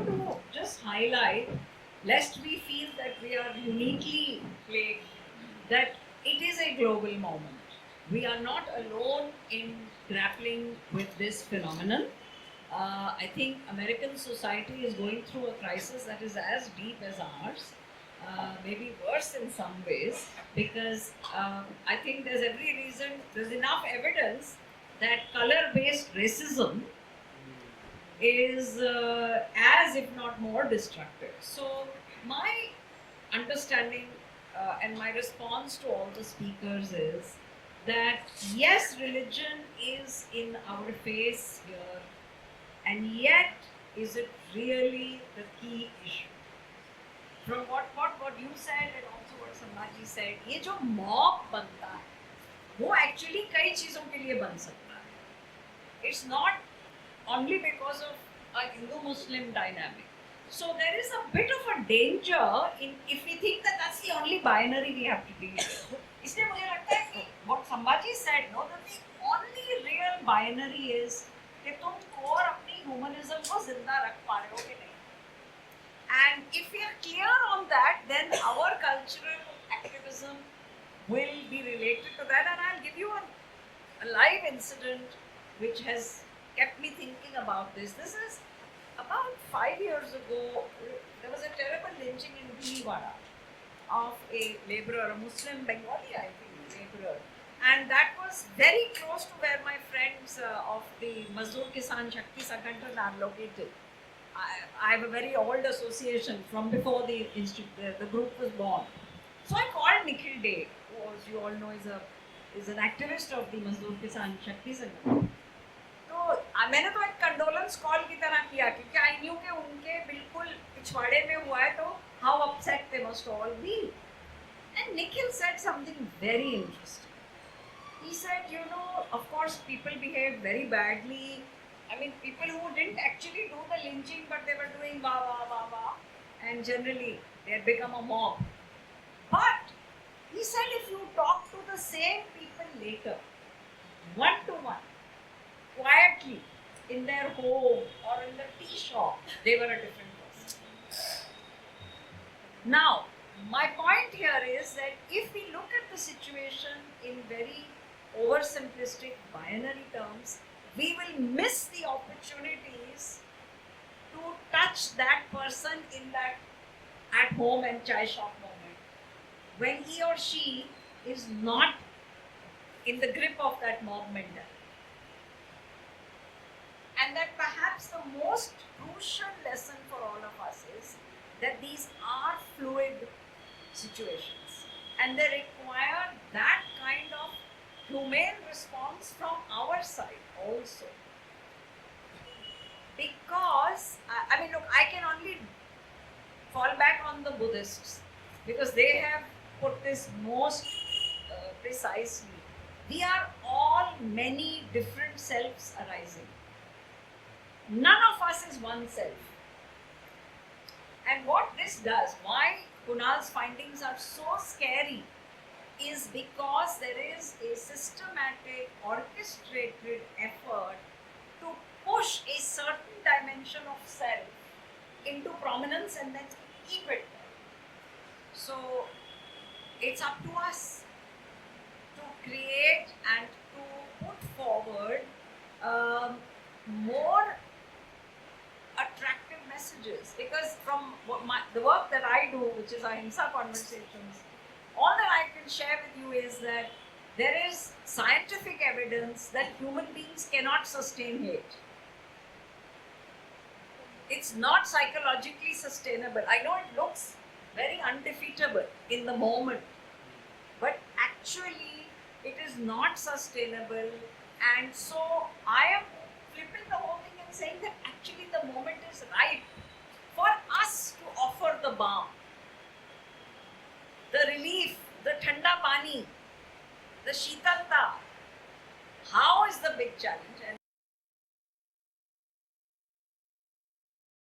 want to just highlight, lest we feel that we are uniquely plagued, that it is a global moment. We are not alone in grappling with this phenomenon. I think American society is going through a crisis that is as deep as ours, maybe worse in some ways, because I think there's every reason, there's enough evidence that color based racism is as if not more destructive. So, my understanding and my response to all the speakers is that yes, religion is in our face here, and yet, is it really the key issue? From what you said and also what Sambhaji said, ये जो mob बनता है, वो actually कई चीजों के लिए बन सकता है. It's not only because of a Hindu-Muslim dynamic. So there is a bit of a danger in if we think that that's the only binary we have to deal with. इसलिए मुझे लगता है कि what Sambhaji said, no, that the only real binary is कि तुम core अपनी humanism को जिंदा रख पा रहे हो कि नहीं. And if we are clear on that, then our cultural activism will be related to that. And I'll give you a live incident which has kept me thinking about this. This is about 5 years ago. There was a terrible lynching in Bhilwara of a labourer, a Muslim Bengali, I think, labourer. And that was very close to where my friends of the Mazdoor Kisan Shakti Sangathan are located. I have a very old association from before the group was born. So I called Nikhil Dey, who, as you all know, is an activist of the Mazdoor Kisan Shakti Sangathan. तो मैंने तो एक condolence call की तरह किया क्योंकि I knew कि उनके बिल्कुल पिछवाड़े में हुआ है, तो how upset they must all B. And Nikhil said something very interesting. He said, you know, of course, people behave very badly. I mean, people who didn't actually do the lynching, but they were doing wah, wah, wah, wah. And generally, they had become a mob. But, he said, if you talk to the same people later, one to one, quietly, in their home or in the tea shop, they were a different person. Now, my point here is that if we look at the situation in very oversimplistic binary terms, we will miss the opportunities to touch that person in that at home and chai shop moment when he or she is not in the grip of that mob mentality. And that perhaps the most crucial lesson for all of us is that these are fluid situations and they require that kind of humane response from our side also. Because, I mean, look, I can only fall back on the Buddhists because they have put this most precisely. We are all many different selves arising. None of us is one self. And what this does, why Kunal's findings are so scary, is because there is a systematic, orchestrated effort to push a certain dimension of self into prominence and then keep it there. So it's up to us to create and to put forward more attractive messages, because from the work that I do, which is Ahimsa Conversations, all that I can share with you is that there is scientific evidence that human beings cannot sustain hate. It's not psychologically sustainable. I know it looks very undefeatable in the moment, but actually it is not sustainable. And so I am flipping the whole thing and saying that actually the moment is right for us to offer the balm, the relief, the thanda pani, the shitalta. How is the big challenge?